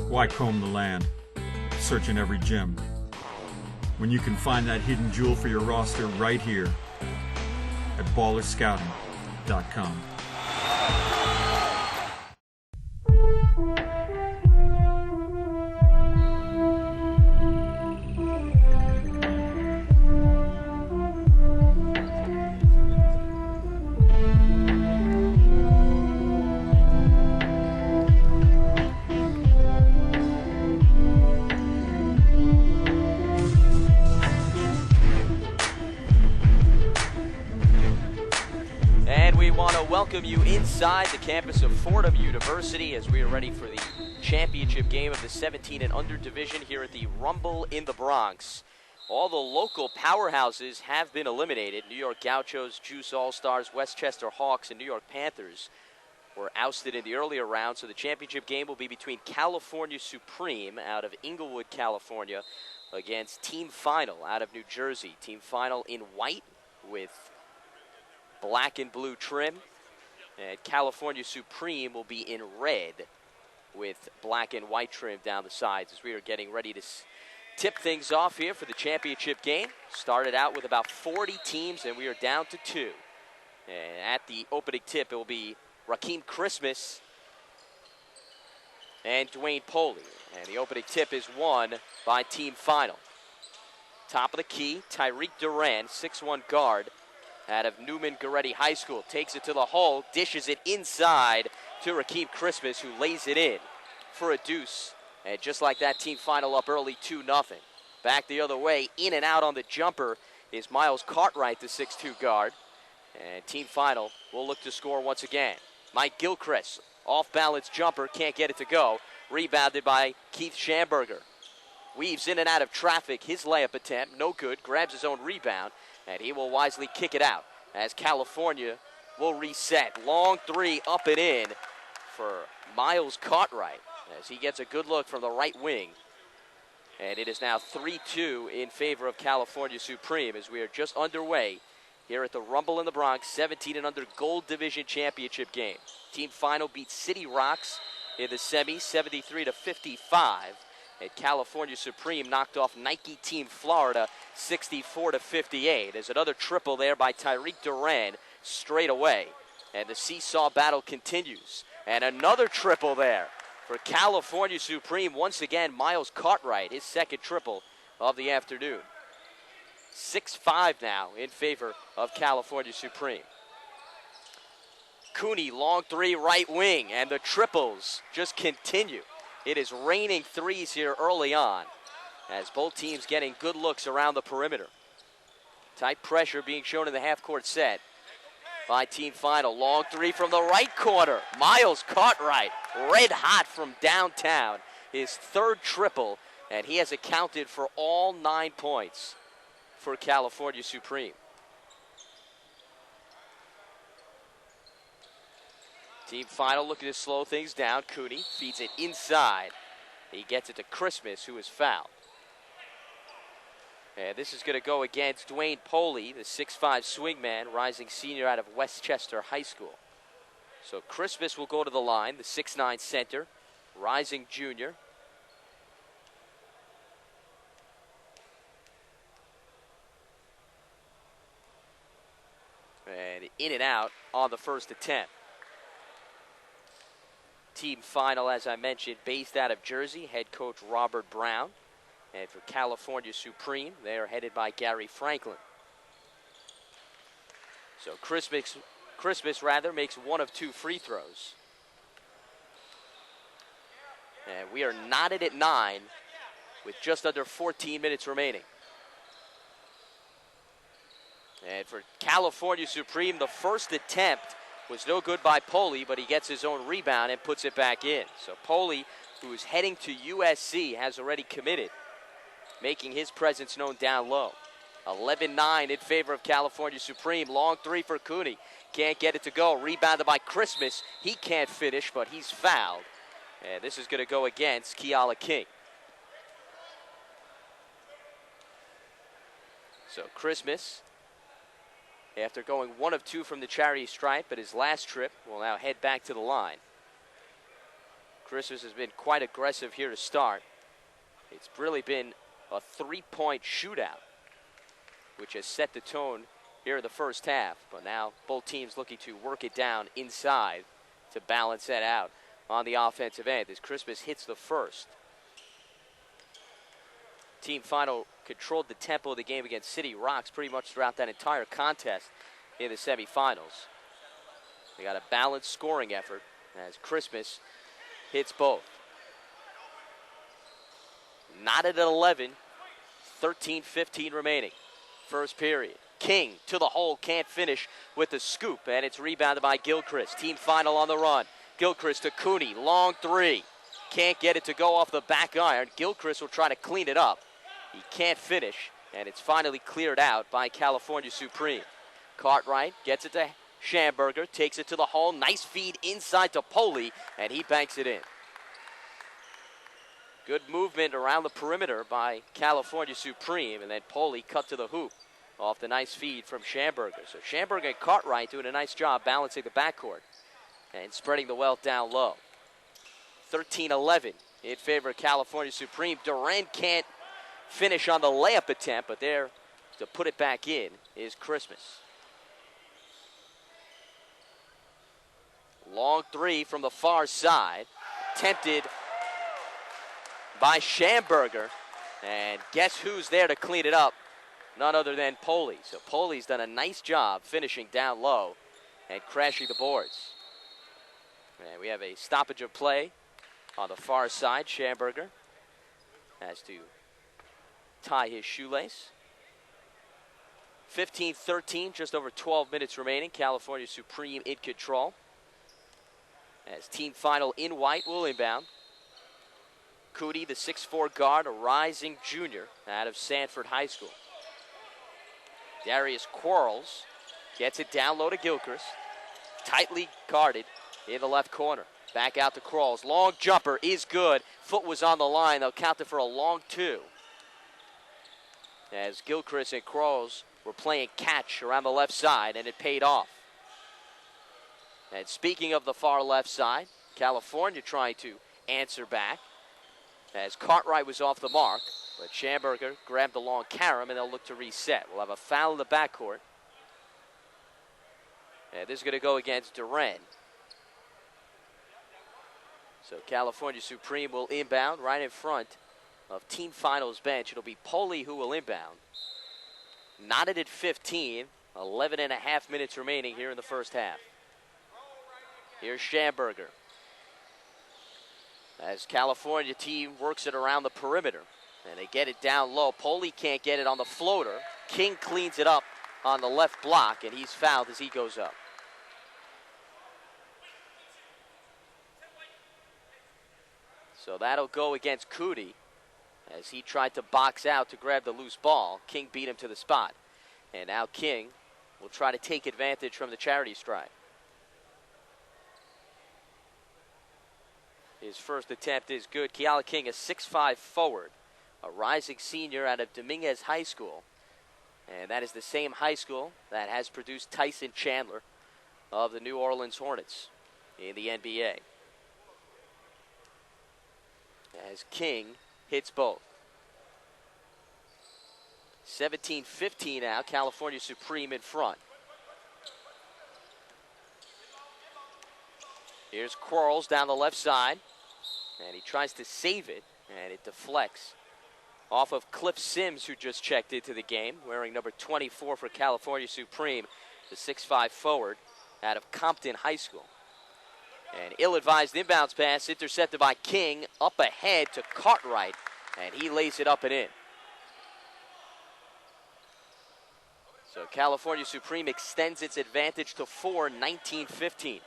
Why comb the land, searching every gem, when you can find that hidden jewel for your roster right here at ballerscouting.com. Welcome you inside the campus of Fordham University as we are ready for the championship game of the 17 and under division here at the Rumble in the Bronx. All the local powerhouses have been eliminated. New York Gauchos, Juice All-Stars, Westchester Hawks, and New York Panthers were ousted in the earlier round, so the championship game will be between California Supreme out of Inglewood, California, against Team Final out of New Jersey. Team Final in white with black and blue trim. And California Supreme will be in red with black and white trim down the sides as we are getting ready to tip things off here for the championship game. Started out with about 40 teams, and we are down to 2. And at the opening tip, it will be Rakeem Christmas and Dwayne Poley. And the opening tip is won by Team Final. Top of the key, Tyreek Duran, 6'1" guard, out of Newman Goretti High School, takes it to the hole, dishes it inside to Rakeem Christmas, who lays it in for a deuce. And just like that, Team Final up early 2-0. Back the other way, in and out on the jumper is Miles Cartwright, the 6'2" guard. And Team Final will look to score once again. Mike Gilchrist, off-balance jumper, can't get it to go. Rebounded by Keith Schamberger. Weaves in and out of traffic, his layup attempt, no good, grabs his own rebound. And he will wisely kick it out as California will reset. Long three up and in for Miles Cartwright as he gets a good look from the right wing. And it is now 3-2 in favor of California Supreme as we are just underway here at the Rumble in the Bronx 17 and under Gold Division Championship game. Team Final beats City Rocks in the semi 73-55. And California Supreme knocked off Nike Team Florida 64-58. There's another triple there by Tyreek Duran straight away. And the seesaw battle continues. And another triple there for California Supreme. Once again, Miles Cartwright, his second triple of the afternoon. 6-5 now in favor of California Supreme. Cooney, long three, right wing. And the triples just continue. It is raining threes here early on as both teams getting good looks around the perimeter. Tight pressure being shown in the half-court set by Team Final. Long three from the right corner. Miles Cartwright, red hot from downtown. His third triple, and he has accounted for all 9 points for California Supreme. Team Final looking to slow things down. Cooney feeds it inside. He gets it to Christmas, who is fouled. And this is going to go against Dwayne Poley, the 6'5" swingman, rising senior out of Westchester High School. So Christmas will go to the line, the 6'9" center, rising junior. And in and out on the first attempt. Team Final, as I mentioned, based out of Jersey, head coach Robert Brown. And for California Supreme, they are headed by Gary Franklin. So Christmas makes one of 2 free throws. And we are knotted at 9 with just under 14 minutes remaining. And for California Supreme, the first attempt was no good by Poley, but he gets his own rebound and puts it back in. So Poley, who is heading to USC, has already committed, making his presence known down low. 11-9 in favor of California Supreme. Long three for Cooney. Can't get it to go. Rebounded by Christmas. He can't finish, but he's fouled. And this is going to go against Keala King. So Christmas, after going 1 of 2 from the charity stripe at his last trip, will now head back to the line. Christmas has been quite aggressive here to start. It's really been a three-point shootout, which has set the tone here in the first half. But now both teams looking to work it down inside to balance that out on the offensive end as Christmas hits the first. Team Final controlled the tempo of the game against City Rocks pretty much throughout that entire contest in the semifinals. They got a balanced scoring effort as Christmas hits both. Knotted at 11, 13-15 remaining. First period. King to the hole, can't finish with the scoop, and it's rebounded by Gilchrist. Team Final on the run. Gilchrist to Cooney, long three. Can't get it to go off the back iron. Gilchrist will try to clean it up. He can't finish, and it's finally cleared out by California Supreme. Cartwright gets it to Schamberger, takes it to the hole. Nice feed inside to Poli, and he banks it in. Good movement around the perimeter by California Supreme, and then Poli cut to the hoop off the nice feed from Schamberger. So Schamberger and Cartwright doing a nice job balancing the backcourt and spreading the wealth down low. 13-11 in favor of California Supreme. Durant can't finish on the layup attempt, but there to put it back in is Christmas. Long three from the far side, tempted by Schamberger, and guess who's there to clean it up? None other than Poli. So Poli's done a nice job finishing down low and crashing the boards. And we have a stoppage of play on the far side. Schamberger has to tie his shoelace. 15-13, just over 12 minutes remaining. California Supreme in control. As Team Final in white will inbound. Cooney, the 6'4 guard, a rising junior out of Sanford High School. Darius Quarles gets it down low to Gilchrist. Tightly guarded in the left corner. Back out to Quarles. Long jumper is good. Foot was on the line. They'll count it for a long two. As Gilchrist and Quarles were playing catch around the left side, and it paid off. And speaking of the far left side, California trying to answer back as Cartwright was off the mark, but Schamberger grabbed the long carom, and they'll look to reset. We'll have a foul in the backcourt. And this is going to go against Duran. So California Supreme will inbound right in front of Team Final's bench. It'll be Poli who will inbound. Knotted at 15, 11 and a half minutes remaining here in the first half. Here's Schamberger. As California team works it around the perimeter. And they get it down low. Poli can't get it on the floater. King cleans it up on the left block, and he's fouled as he goes up. So that'll go against Cooney as he tried to box out to grab the loose ball. King beat him to the spot. And now King will try to take advantage from the charity stripe. His first attempt is good. Keala King, a 6'5 forward, a rising senior out of Dominguez High School. And that is the same high school that has produced Tyson Chandler of the New Orleans Hornets in the NBA. As King hits both. 17-15 now, California Supreme in front. Here's Quarles down the left side, and he tries to save it, and it deflects off of Cliff Sims, who just checked into the game, wearing number 24 for California Supreme, the 6'5 forward out of Compton High School. An ill-advised inbounds pass intercepted by King, up ahead to Cartwright, and he lays it up and in. So California Supreme extends its advantage to 4, 19-15.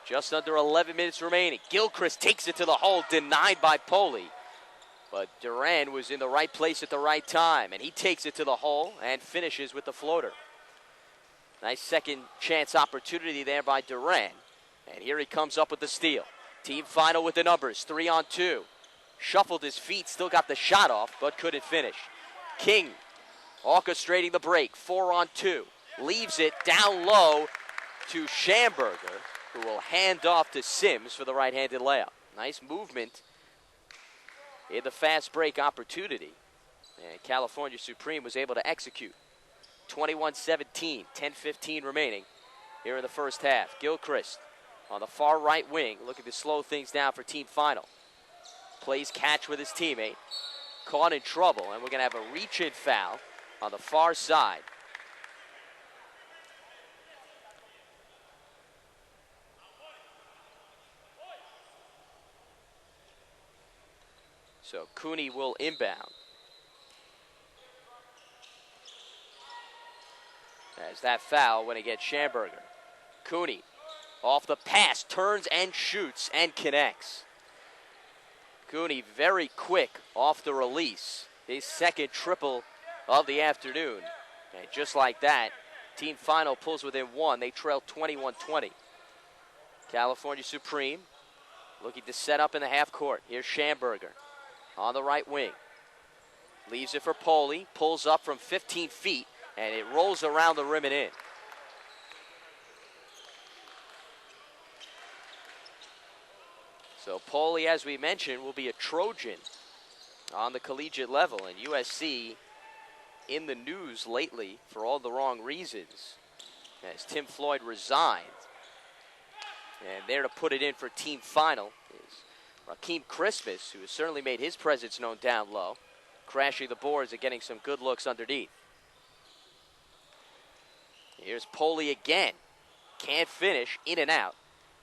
Just under 11 minutes remaining. Gilchrist takes it to the hole, denied by Poli. But Duran was in the right place at the right time, and he takes it to the hole and finishes with the floater. Nice second chance opportunity there by Duran. And here he comes up with the steal. Team Final with the numbers, 3-on-2. Shuffled his feet, still got the shot off, but couldn't finish. King orchestrating the break, 4-on-2. Leaves it down low to Schamberger, who will hand off to Sims for the right-handed layup. Nice movement in the fast break opportunity. And California Supreme was able to execute. 21-17, 10-15 remaining here in the first half. Gilchrist on the far right wing, looking to slow things down for team final. Plays catch with his teammate. Caught in trouble, and we're going to have a reach-in foul on the far side. So Cooney will inbound. As that foul when against Schamberger. Cooney off the pass, turns and shoots and connects. Cooney very quick off the release. His second triple of the afternoon. And just like that, team final pulls within one. They trail 21-20. California Supreme looking to set up in the half court. Here's Schamberger on the right wing. Leaves it for Poli. Pulls up from 15 feet, and it rolls around the rim and in. So Poli, as we mentioned, will be a Trojan on the collegiate level. And USC in the news lately for all the wrong reasons as Tim Floyd resigned. And there to put it in for team final is Rakeem Christmas, who has certainly made his presence known down low, crashing the boards and getting some good looks underneath. Here's Poli again. Can't finish, in and out.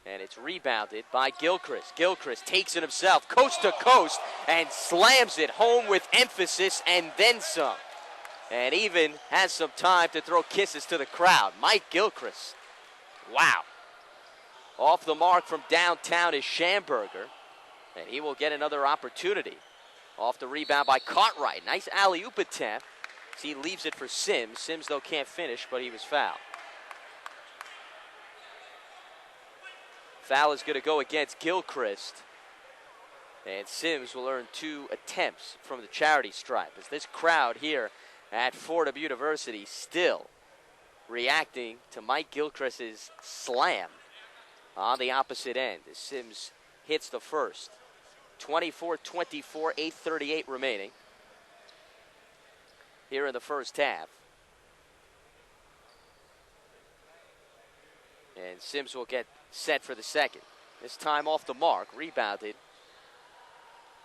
And it's rebounded by Gilchrist. Gilchrist takes it himself, coast to coast, and slams it home with emphasis and then some. And even has some time to throw kisses to the crowd. Mike Gilchrist. Wow. Off the mark from downtown is Schamberger. And he will get another opportunity. Off the rebound by Cartwright. Nice alley-oop attempt. He leaves it for Sims. Sims, though, can't finish, but he was fouled. Foul is going to go against Gilchrist. And Sims will earn 2 attempts from the charity stripe. As this crowd here at Fordham University still reacting to Mike Gilchrist's slam on the opposite end as Sims hits the first. 24-24, 8:38 remaining here in the first half. And Sims will get set for the second. This time off the mark, rebounded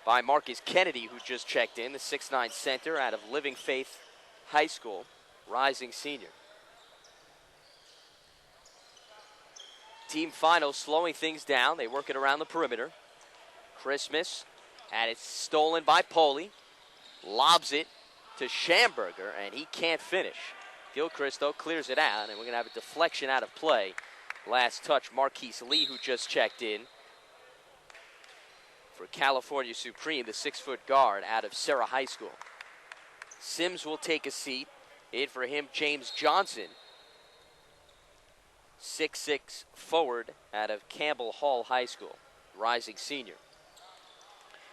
by Marcus Kennedy, who just checked in, the 6'9 center out of Living Faith High School, rising senior. Team final slowing things down. They work it around the perimeter. Christmas, and it's stolen by Poli. Lobs it to Schamberger, and he can't finish. Gilchrist, though, clears it out, and we're going to have a deflection out of play. Last touch, Marquise Lee, who just checked in for California Supreme, the 6-foot guard out of Serra High School. Sims will take a seat. In for him, James Johnson, 6'6 forward out of Campbell Hall High School, rising senior.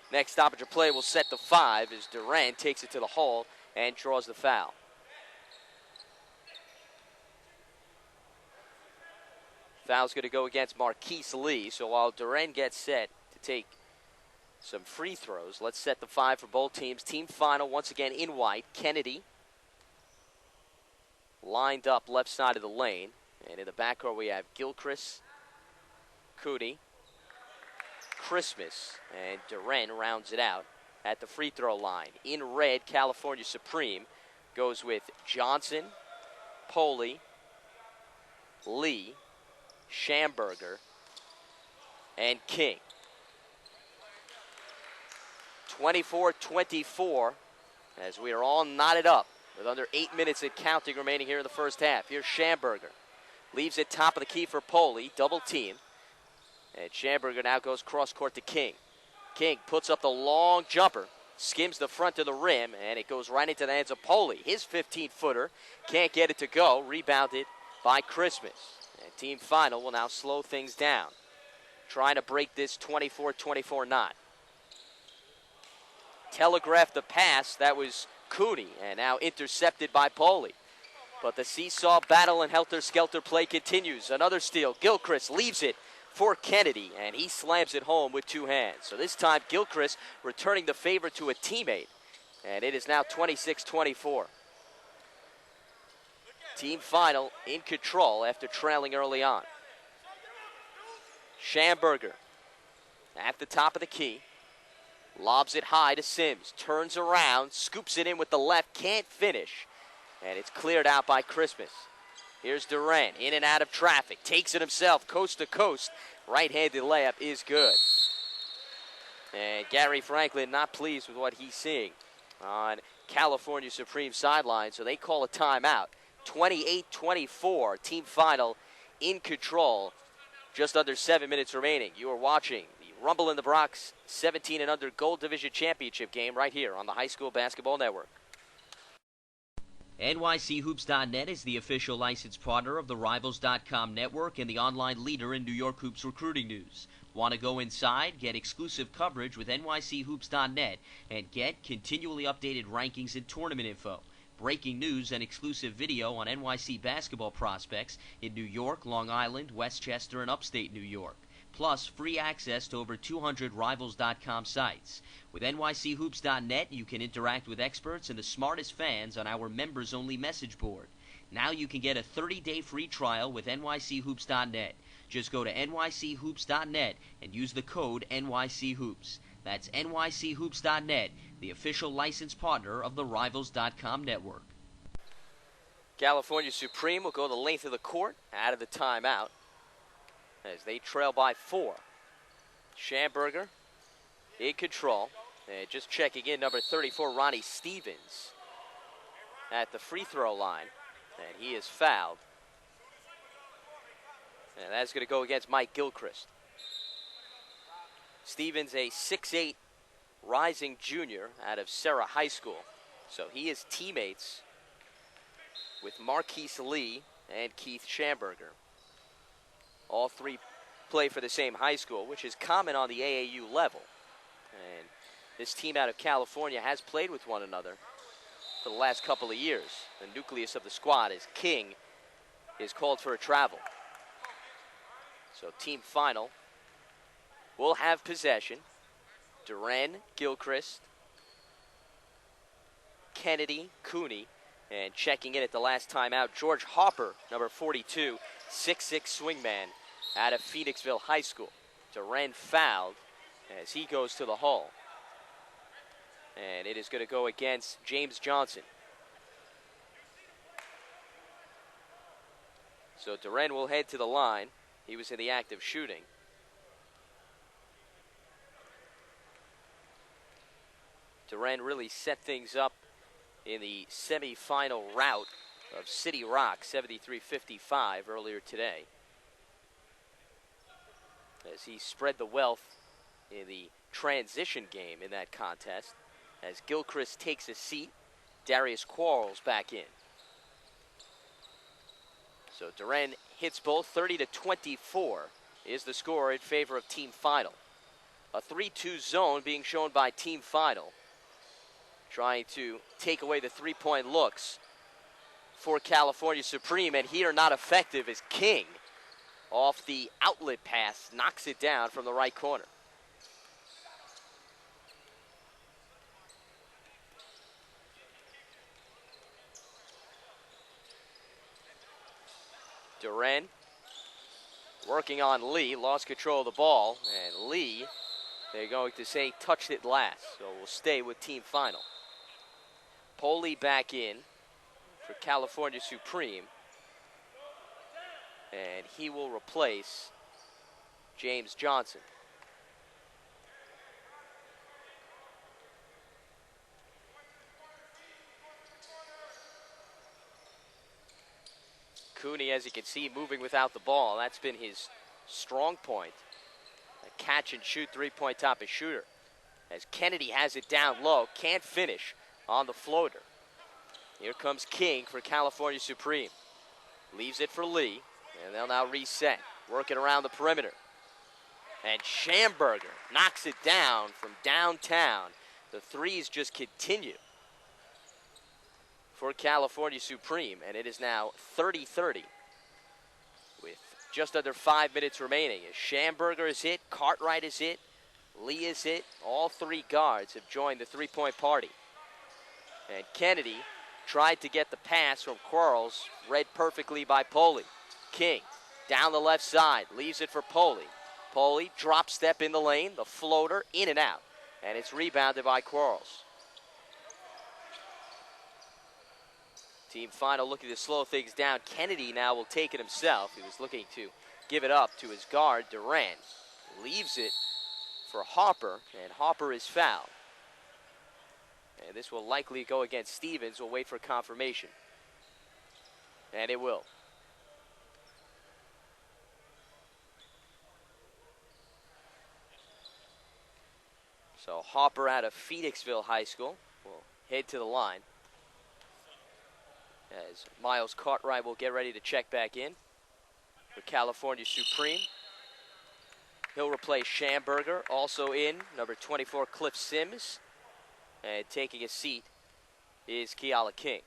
Next stoppage of play will set the 5 as Durant takes it to the hole and draws the foul. Foul's going to go against Marquise Lee. So while Durant gets set to take some free throws, let's set the 5 for both teams. Team final once again in white. Kennedy lined up left side of the lane. And in the backcourt we have Gilchrist, Cooney, Christmas, and Durant rounds it out at the free throw line. In red, California Supreme goes with Johnson, Poli, Lee, Schamberger, and King. 24-24 as we are all knotted up with under 8 minutes and counting remaining here in the first half. Here's Schamberger. Leaves it top of the key for Poli, double team. And Schamberger now goes cross court to King. King puts up the long jumper, skims the front of the rim, and it goes right into the hands of Poli. His 15-footer can't get it to go, rebounded by Christmas. And team final will now slow things down, trying to break this 24-24 knot. Telegraphed the pass, that was Cooney, and now intercepted by Poli. But the seesaw battle and helter-skelter play continues. Another steal. Gilchrist leaves it for Kennedy, and he slams it home with two hands. So this time, Gilchrist returning the favor to a teammate, and it is now 26-24. Team final in control after trailing early on. Schamberger at the top of the key. Lobs it high to Sims. Turns around, scoops it in with the left, can't finish. And it's cleared out by Christmas. Here's Durant, in and out of traffic. Takes it himself, coast to coast. Right-handed layup is good. And Gary Franklin not pleased with what he's seeing on California Supreme sideline, so they call a timeout. 28-24, team final in control. Just under 7 minutes remaining. You are watching the Rumble in the Bronx 17 and under Gold Division Championship game right here on the High School Basketball Network. NYCHoops.net is the official licensed partner of the Rivals.com network and the online leader in New York Hoops recruiting news. Want to go inside? Get exclusive coverage with NYCHoops.net and get continually updated rankings and tournament info. Breaking news and exclusive video on NYC basketball prospects in New York, Long Island, Westchester, and upstate New York. Plus, free access to over 200 Rivals.com sites. With NYCHoops.net, you can interact with experts and the smartest fans on our members-only message board. Now you can get a 30-day free trial with NYCHoops.net. Just go to NYCHoops.net and use the code NYCHoops. That's NYCHoops.net, the official licensed partner of the Rivals.com network. California Supreme will go the length of the court out of the timeout as they trail by 4. Schamberger in control. And just checking in, number 34, Ronnie Stevens, at the free throw line. And he is fouled. And that's going to go against Mike Gilchrist. Stevens, a 6'8" rising junior out of Serra High School. So he is teammates with Marquise Lee and Keith Schamberger. All three play for the same high school, which is common on the AAU level. And this team out of California has played with one another for the last couple of years. The nucleus of the squad is King is called for a travel. So team final will have possession. Duran, Gilchrist, Kennedy, Cooney, and checking in at the last timeout, George Hopper, number 42, 6'6" swingman out of Phoenixville High School. Duran fouled as he goes to the hole. And it is going to go against James Johnson. So Duran will head to the line. He was in the act of shooting. Duran really set things up in the semifinal rout of City Rock, 73-55 earlier today, as he spread the wealth in the transition game in that contest. As Gilchrist takes a seat, Darius Quarles back in. So Duran hits both. 30-24 is the score in favor of team final. A 3-2 zone being shown by team final, trying to take away the three-point looks for California Supreme, and here not effective as King, off the outlet pass, knocks it down from the right corner. Duran working on Lee, lost control of the ball, and Lee, they're going to say, touched it last, so we'll stay with team final. Poley back in for California Supreme, and he will replace James Johnson. Cooney, as you can see, moving without the ball. That's been his strong point. A catch and shoot three-point top of shooter. As Kennedy has it down low, can't finish on the floater. Here comes King for California Supreme. Leaves it for Lee, and they'll now reset. Working around the perimeter. And Schamberger knocks it down from downtown. The threes just continue for California Supreme, and it is now 30-30 with just under 5 minutes remaining. As Schamberger is hit, Cartwright is hit, Lee is hit. All three guards have joined the three-point party. And Kennedy tried to get the pass from Quarles, read perfectly by Poli. King down the left side, leaves it for Poli. Poli, drop step in the lane, the floater, in and out. And it's rebounded by Quarles. Team final looking to slow things down. Kennedy now will take it himself. He was looking to give it up to his guard, Durant. Leaves it for Hopper, and Hopper is fouled. And this will likely go against Stevens. We'll wait for confirmation. And it will. So Hopper out of Phoenixville High School will head to the line, as Miles Cartwright will get ready to check back in for California Supreme. He'll replace Schamberger. Also in, number 24, Cliff Sims. And taking a seat is Keala King.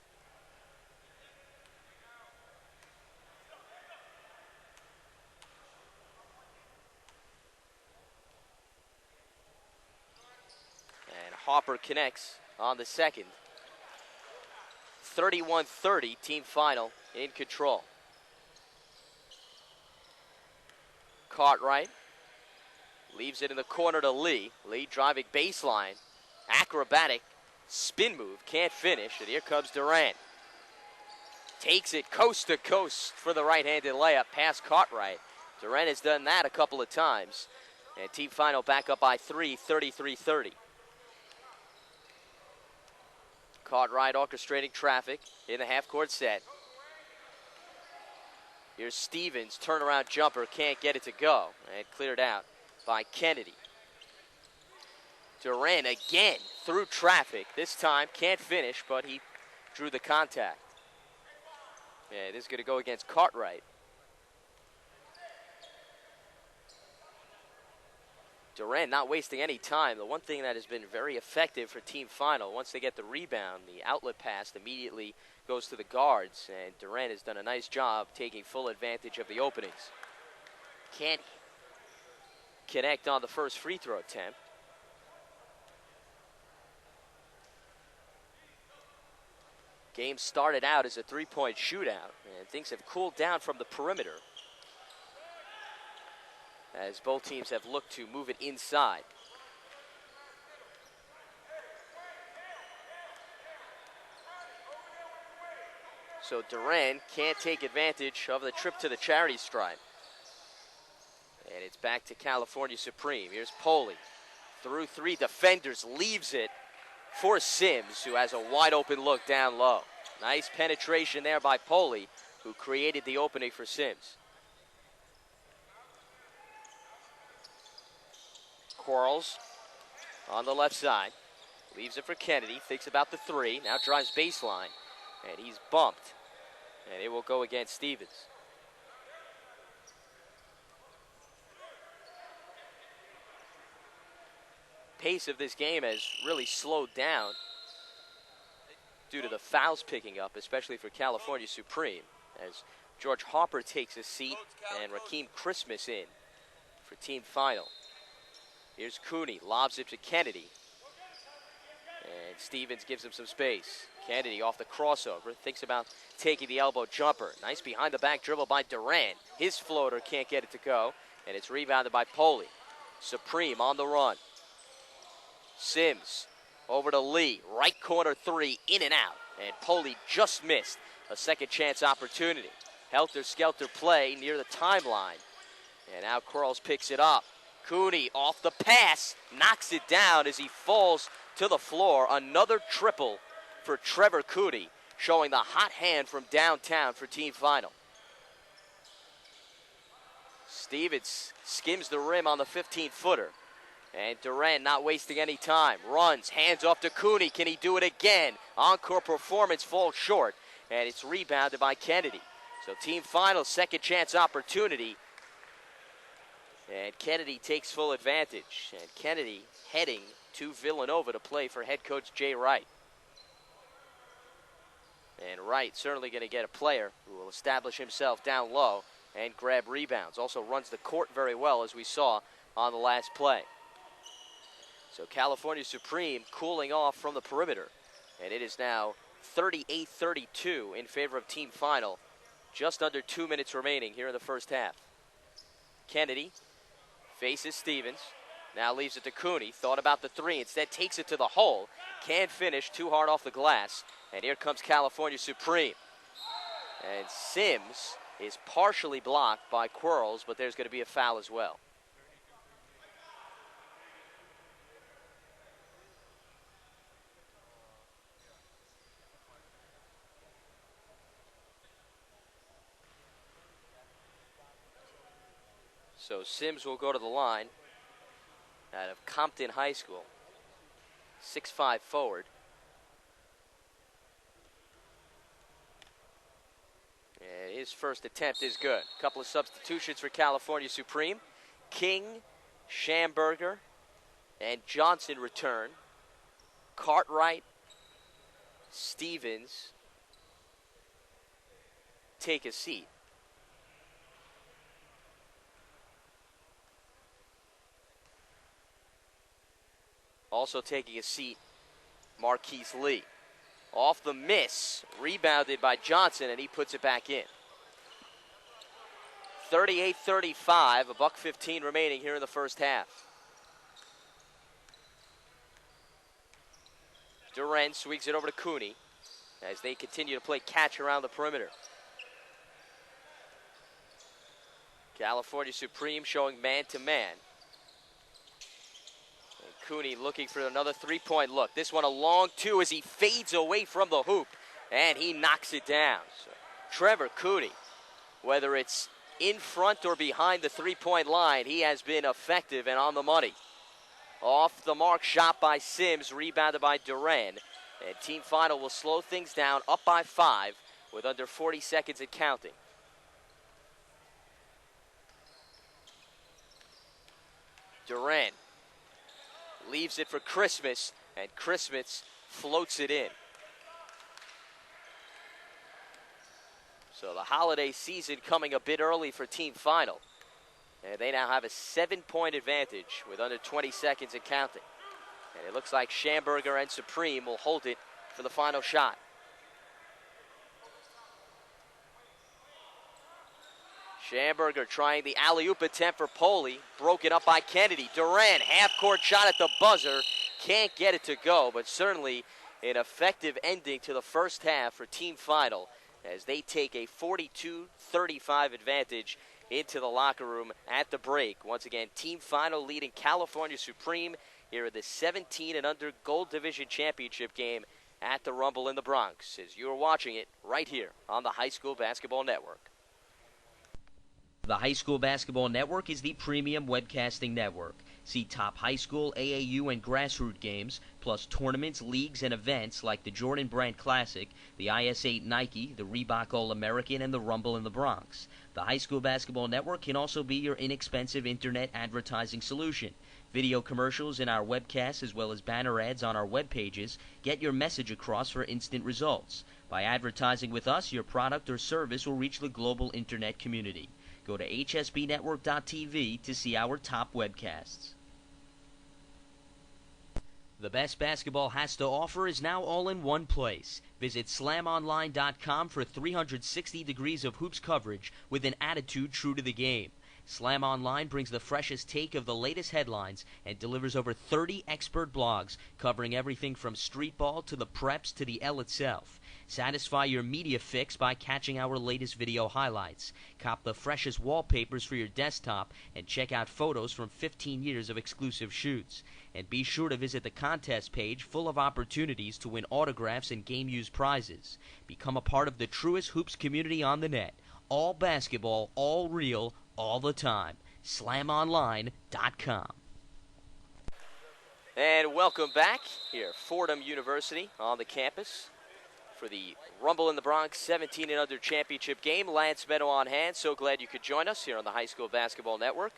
And Hopper connects on the second. 31-30, team final in control. Cartwright leaves it in the corner to Lee. Lee driving baseline. Acrobatic spin move. Can't finish. And here comes Durant. Takes it coast to coast for the right-handed layup past Cartwright. Durant has done that a couple of times. And team final back up by 3, 33-30. Cartwright orchestrating traffic in the half-court set. Here's Stevens, turnaround jumper, can't get it to go. And cleared out by Kennedy. Durant again through traffic. This time can't finish, but he drew the contact. Yeah, this is going to go against Cartwright. Durant not wasting any time. The one thing that has been very effective for team final, once they get the rebound, the outlet pass immediately goes to the guards, and Durant has done a nice job taking full advantage of the openings. Can't connect on the first free throw attempt. Game started out as a three-point shootout, and things have cooled down from the perimeter as both teams have looked to move it inside. So Durant can't take advantage of the trip to the charity stripe. And it's back to California Supreme. Here's Poli. Through three defenders, leaves it for Sims, who has a wide open look down low. Nice penetration there by Poli, who created the opening for Sims. Quarles on the left side. Leaves it for Kennedy. Thinks about the three. Now drives baseline. And he's bumped. And it will go against Stevens. Pace of this game has really slowed down due to the fouls picking up, especially for California Supreme, as George Hopper takes a seat and Rakeem Christmas in for team final. Here's Cooney, lobs it to Kennedy. And Stevens gives him some space. Kennedy off the crossover, thinks about taking the elbow jumper. Nice behind the back dribble by Durant. His floater can't get it to go, and it's rebounded by Poli. Supreme on the run. Sims over to Lee, right corner three, in and out. And Poli just missed a second chance opportunity. Helter-skelter play near the timeline. And now Quarles picks it up. Cooney off the pass, knocks it down as he falls to the floor. Another triple for Trevor Cooney, showing the hot hand from downtown for team final. Stevens skims the rim on the 15-footer. And Durant not wasting any time. Runs, hands off to Cooney. Can he do it again? Encore performance falls short. And it's rebounded by Kennedy. So team final, second chance opportunity. And Kennedy takes full advantage. And Kennedy heading to Villanova to play for head coach Jay Wright. And Wright certainly going to get a player who will establish himself down low and grab rebounds. Also runs the court very well, as we saw on the last play. So California Supreme cooling off from the perimeter. And it is now 38-32 in favor of Team Final. Just under 2 minutes remaining here in the first half. Kennedy faces Stevens. Now leaves it to Cooney. Thought about the three. Instead takes it to the hole. Can't finish. Too hard off the glass. And here comes California Supreme. And Sims is partially blocked by Quarles, but there's going to be a foul as well. So Sims will go to the line out of Compton High School. 6'5" forward. And his first attempt is good. A couple of substitutions for California Supreme. King, Schamberger, and Johnson return. Cartwright, Stevens take a seat. Also taking a seat, Marquise Lee. Off the miss, rebounded by Johnson, and he puts it back in. 38-35, $1:15 remaining here in the first half. Duran swings it over to Cooney as they continue to play catch around the perimeter. California Supreme showing man-to-man. Cooney looking for another three-point look. This one a long two as he fades away from the hoop, and he knocks it down. So Trevor Cooney, whether it's in front or behind the three-point line, he has been effective and on the money. Off the mark shot by Sims, rebounded by Duran. And Team Final will slow things down, up by 5 with under 40 seconds and counting. Duran leaves it for Christmas, and Christmas floats it in. So the holiday season coming a bit early for Team Final. And they now have a 7-point advantage with under 20 seconds and counting. And it looks like Schamberger and Supreme will hold it for the final shot. Schamberger trying the alley-oop attempt for Poli. Broken up by Kennedy. Duran, half-court shot at the buzzer. Can't get it to go, but certainly an effective ending to the first half for Team Final as they take a 42-35 advantage into the locker room at the break. Once again, Team Final leading California Supreme here at the 17 and under Gold Division Championship game at the Rumble in the Bronx, as you're watching it right here on the High School Basketball Network. The High School Basketball Network is the premium webcasting network. See top high school, AAU, and grassroots games, plus tournaments, leagues, and events like the Jordan Brand Classic, the IS-8 Nike, the Reebok All-American, and the Rumble in the Bronx. The High School Basketball Network can also be your inexpensive internet advertising solution. Video commercials in our webcasts as well as banner ads on our web pages get your message across for instant results. By advertising with us, your product or service will reach the global internet community. Go to hsbnetwork.tv to see our top webcasts. The best basketball has to offer is now all in one place. Visit slamonline.com for 360 degrees of hoops coverage with an attitude true to the game. Slam Online brings the freshest take of the latest headlines and delivers over 30 expert blogs covering everything from street ball to the preps to the L itself. Satisfy your media fix by catching our latest video highlights. Cop the freshest wallpapers for your desktop and check out photos from 15 years of exclusive shoots. And be sure to visit the contest page full of opportunities to win autographs and game-used prizes. Become a part of the truest hoops community on the net. All basketball, all real, all the time. SlamOnline.com. And welcome back here, Fordham University on the campus for the Rumble in the Bronx 17 and under championship game. Lance Meadow on hand. So glad you could join us here on the High School Basketball Network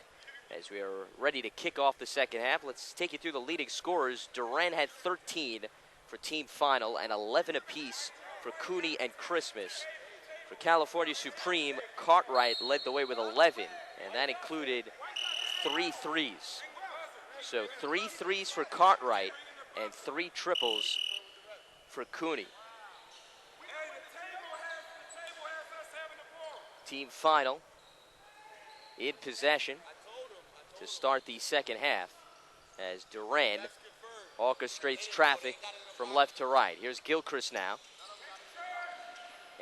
as we are ready to kick off the second half. Let's take you through the leading scorers. Duran had 13 for Team Final and 11 apiece for Cooney and Christmas. For California Supreme, Cartwright led the way with 11, and that included 3 threes. So 3 threes for Cartwright and 3 triples for Cooney. Team final in possession to start the second half as Duran orchestrates traffic from left to right. Here's Gilchrist now.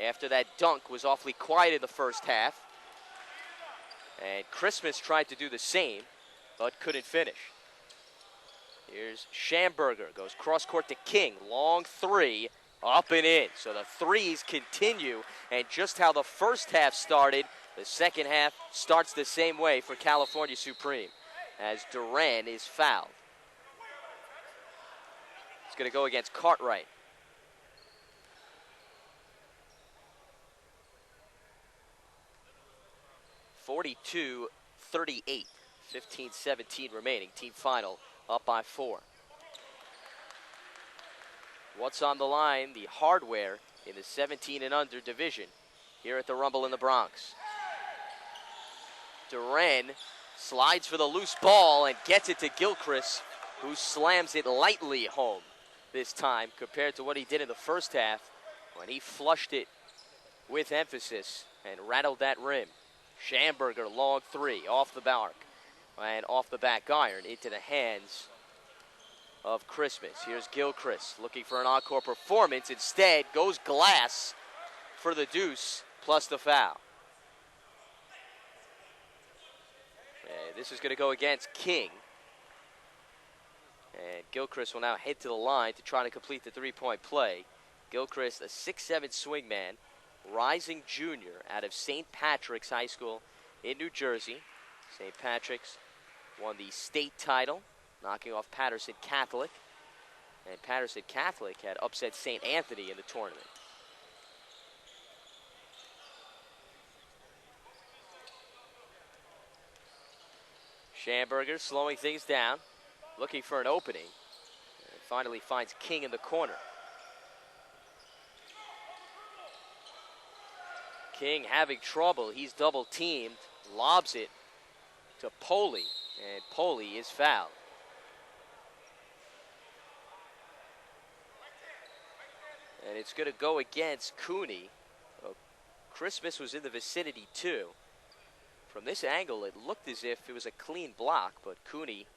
After that dunk was awfully quiet in the first half. And Christmas tried to do the same, but couldn't finish. Here's Schamberger, goes cross court to King. Long 3, up and in. So the threes continue, and just how the first half started, the second half starts the same way for California Supreme as Duran is fouled. It's going to go against Cartwright. (42-38), 15-17 remaining. Team final up by 4. What's on the line? The hardware in the 17 and under division here at the Rumble in the Bronx. Duran slides for the loose ball and gets it to Gilchrist, who slams it lightly home this time compared to what he did in the first half when he flushed it with emphasis and rattled that rim. Schamberger, long 3, off the mark and off the back iron into the hands of Christmas. Here's Gilchrist looking for an encore performance. Instead, goes glass for the deuce plus the foul. And this is going to go against King. And Gilchrist will now head to the line to try to complete the 3-point play. Gilchrist, a 6'7" swingman, rising junior out of St. Patrick's High School in New Jersey. St. Patrick's won the state title, knocking off Patterson Catholic. And Patterson Catholic had upset St. Anthony in the tournament. Schamberger slowing things down, looking for an opening. And finally finds King in the corner. King having trouble. He's double teamed, lobs it to Poley, and Poley is fouled. And it's going to go against Cooney. Christmas was in the vicinity too. From this angle, it looked as if it was a clean block, but Cooney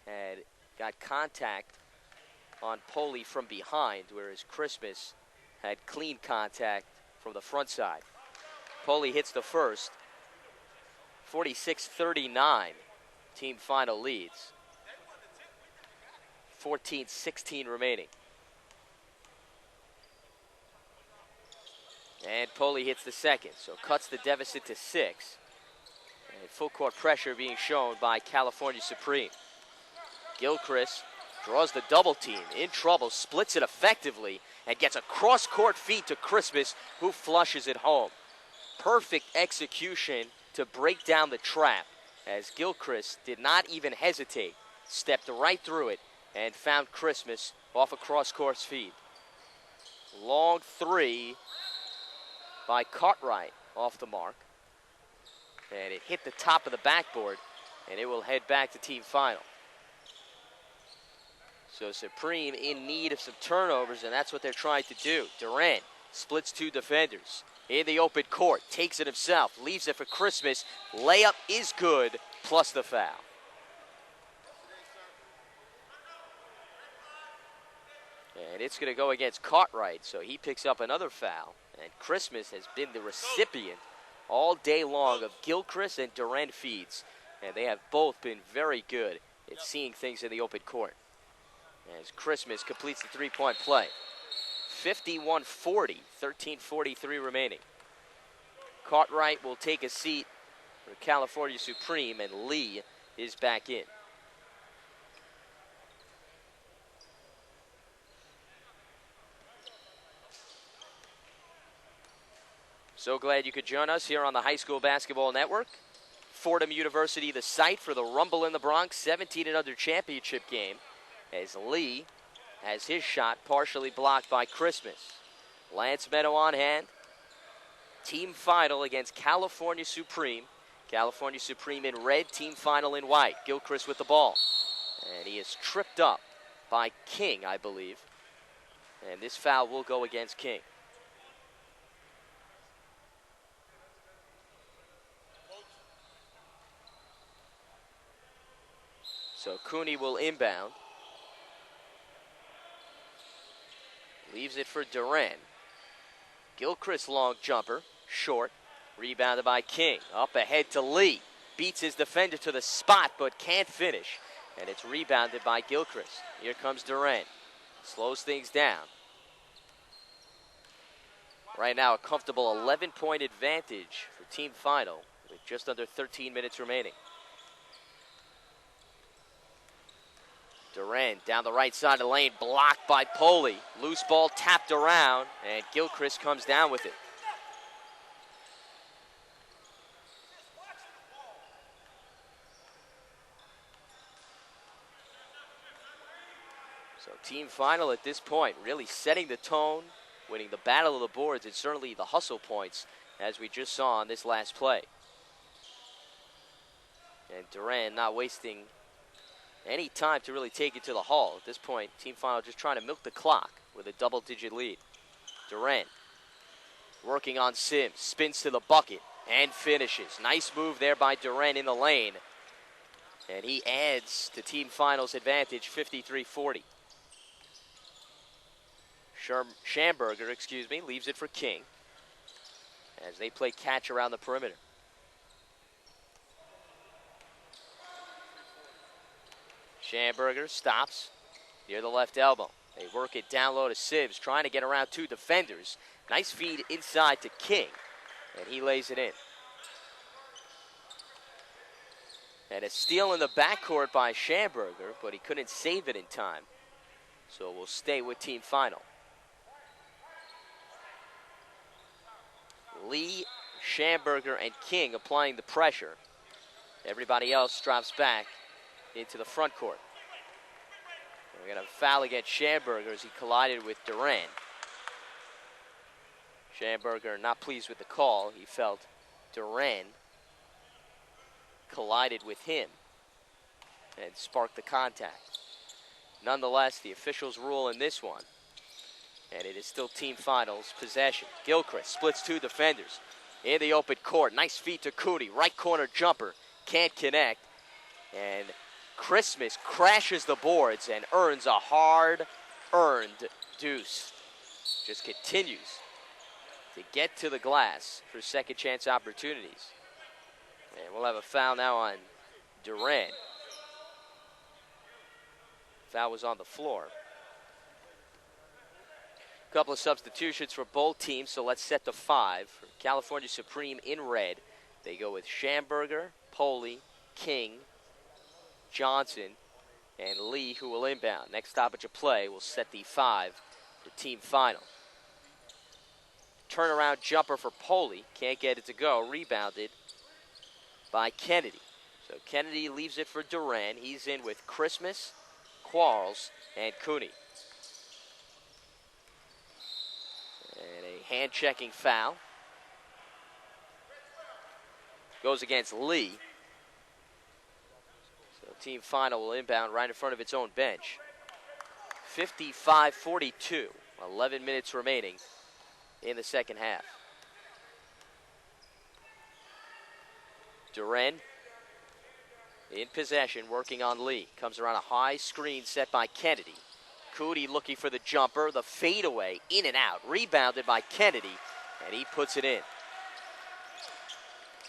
had got contact on Poley from behind, whereas Christmas had clean contact from the front side. Poley hits the first. 46-39, team final leads. 14-16 remaining. And Poley hits the second, so cuts the deficit to 6. And full court pressure being shown by California Supreme. Gilchrist draws the double team, in trouble, splits it effectively, and gets a cross-court feed to Christmas, who flushes it home. Perfect execution to break down the trap, as Gilchrist did not even hesitate, stepped right through it, and found Christmas off a cross-court feed. Long 3 by Cartwright off the mark. And it hit the top of the backboard, and it will head back to team final. So Supreme in need of some turnovers, and that's what they're trying to do. Durant splits 2 defenders in the open court, takes it himself, leaves it for Christmas. Layup is good, plus the foul. And it's going to go against Cartwright, so he picks up another foul. And Christmas has been the recipient all day long of Gilchrist and Durant feeds. And they have both been very good at seeing things in the open court. As Christmas completes the 3-point play. 51-40, 13:43 remaining. Cartwright will take a seat for California Supreme, and Lee is back in. So glad you could join us here on the High School Basketball Network. Fordham University, the site for the Rumble in the Bronx 17 and under championship game, as Lee has his shot partially blocked by Christmas. Lance Meadow on hand. Team final against California Supreme. California Supreme in red, team final in white. Gilchrist with the ball. And he is tripped up by King, I believe. And this foul will go against King. So Cooney will inbound. Leaves it for Duran. Gilchrist long jumper, short. Rebounded by King. Up ahead to Lee. Beats his defender to the spot, but can't finish. And it's rebounded by Gilchrist. Here comes Duran. Slows things down. Right now, a comfortable 11-point advantage for team final with just under 13 minutes remaining. Duran down the right side of the lane, blocked by Poli. Loose ball tapped around, and Gilchrist comes down with it. So team final at this point, really setting the tone, winning the battle of the boards, and certainly the hustle points, as we just saw on this last play. And Duran not wasting any time to really take it to the hall. At this point, team final just trying to milk the clock with a double-digit lead. Duran working on Sims, spins to the bucket, and finishes. Nice move there by Duran in the lane. And he adds to team final's advantage, 53-40. Schamberger, leaves it for King as they play catch around the perimeter. Schamberger stops near the left elbow. They work it down low to Sibs, trying to get around two defenders. Nice feed inside to King, and he lays it in. And a steal in the backcourt by Schamberger, but he couldn't save it in time. So we'll stay with team final. Lee, Schamberger, and King applying the pressure. Everybody else drops back into the front court. We're going to foul against Schamberger as he collided with Duran. Schamberger not pleased with the call. He felt Duran collided with him and sparked the contact. Nonetheless, the officials rule in this one, and it is still team finals possession. Gilchrist splits two defenders in the open court. Nice feed to Cooney. Right corner jumper. Can't connect. And Christmas crashes the boards and earns a hard-earned deuce. Just continues to get to the glass for second chance opportunities. And we'll have a foul now on Duran. Foul was on the floor. A couple of substitutions for both teams, so let's set the five. For California Supreme in red, they go with Schamberger, Poli, King, Johnson, and Lee, who will inbound. Next stoppage of play will set the five for team final. Turnaround jumper for Poli. Can't get it to go. Rebounded by Kennedy. So Kennedy leaves it for Duran. He's in with Christmas, Quarles, and Cooney. And a hand-checking foul. Goes against Lee. So team final will inbound right in front of its own bench. 55-42. 11 minutes remaining in the second half. Duran in possession, working on Lee. Comes around a high screen set by Kennedy. Cooney looking for the jumper. The fadeaway, in and out. Rebounded by Kennedy, and he puts it in.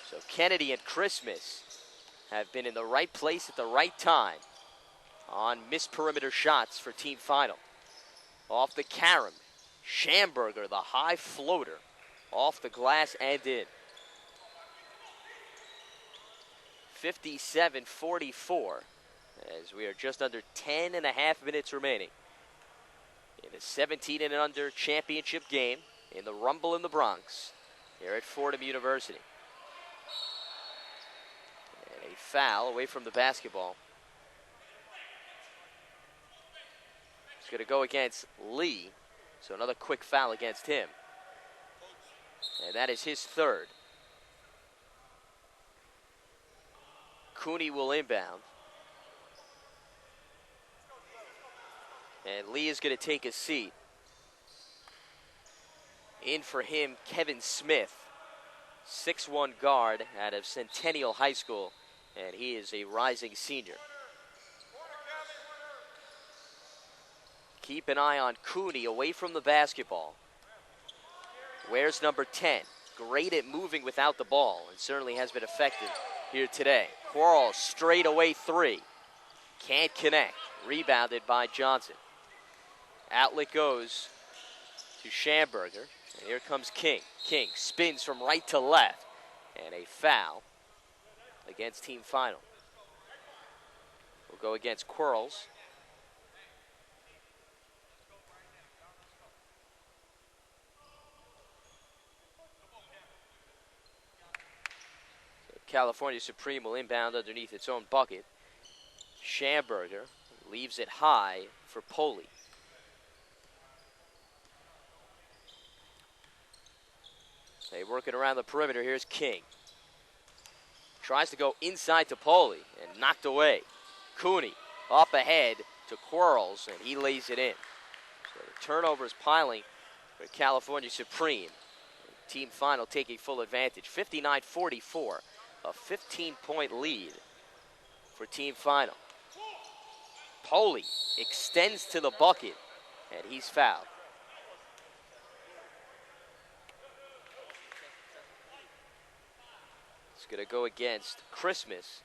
So Kennedy and Christmas have been in the right place at the right time on missed perimeter shots for team final. Off the carom, Schamberger, the high floater, off the glass and in. 57-44 as we are just under 10 and a half minutes remaining in a 17 and under championship game in the Rumble in the Bronx here at Fordham University. And a foul away from the basketball. It's going to go against Lee. So another quick foul against him. And that is his third. Cooney will inbound. And Lee is going to take a seat. In for him, Kevin Smith, 6'1" guard out of Centennial High School, and he is a rising senior. Keep an eye on Cooney away from the basketball. Wears number 10. Great at moving without the ball, and certainly has been effective here today. Quarles, straight away three. Can't connect. Rebounded by Johnson. Outlet goes to Schamberger. And here comes King. King spins from right to left. And a foul against Team Final. Will go against Quarles. So California Supreme will inbound underneath its own bucket. Schamberger leaves it high for Poli. They working around the perimeter. Here's King. Tries to go inside to Poli and knocked away. Cooney up ahead to Quarles, and he lays it in. So the turnover is piling for California Supreme. Team Final taking full advantage. 59-44, a 15-point lead for Team Final. Poli extends to the bucket, and he's fouled. It's going to go against Christmas.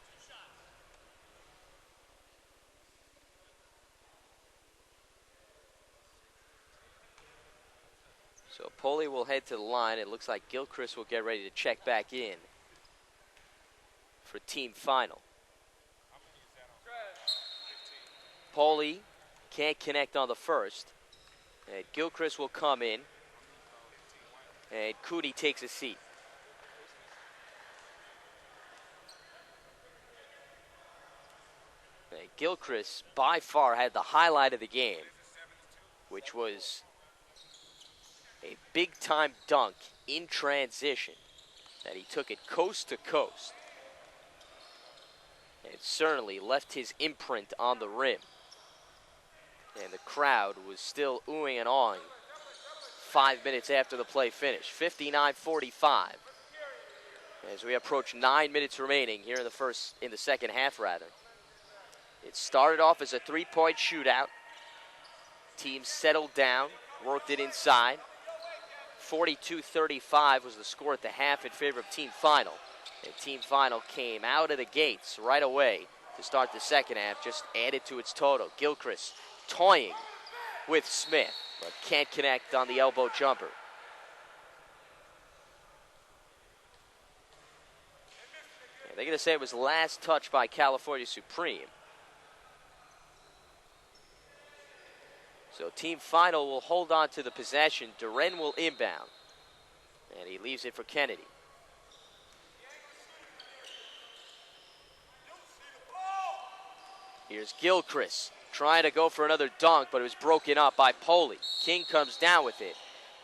So Poli will head to the line. It looks like Gilchrist will get ready to check back in for Team Final. Poli can't connect on the first. And Gilchrist will come in. And Cooney takes a seat. And Gilchrist by far had the highlight of the game, which was a big-time dunk in transition that he took it coast to coast. And certainly left his imprint on the rim. And the crowd was still oohing and awing 5 minutes after the play finished. 59-45. As we approach 9 minutes remaining here in the second half rather. It started off as a three-point shootout. Teams settled down, worked it inside. 42-35 was the score at the half in favor of Team Final. And Team Final came out of the gates right away to start the second half, just added to its total. Gilchrist toying with Smith, but can't connect on the elbow jumper. And they're going to say it was last touch by California Supreme. So Team Final will hold on to the possession. Duren will inbound. And he leaves it for Kennedy. Here's Gilchrist trying to go for another dunk, but it was broken up by Poli. King comes down with it.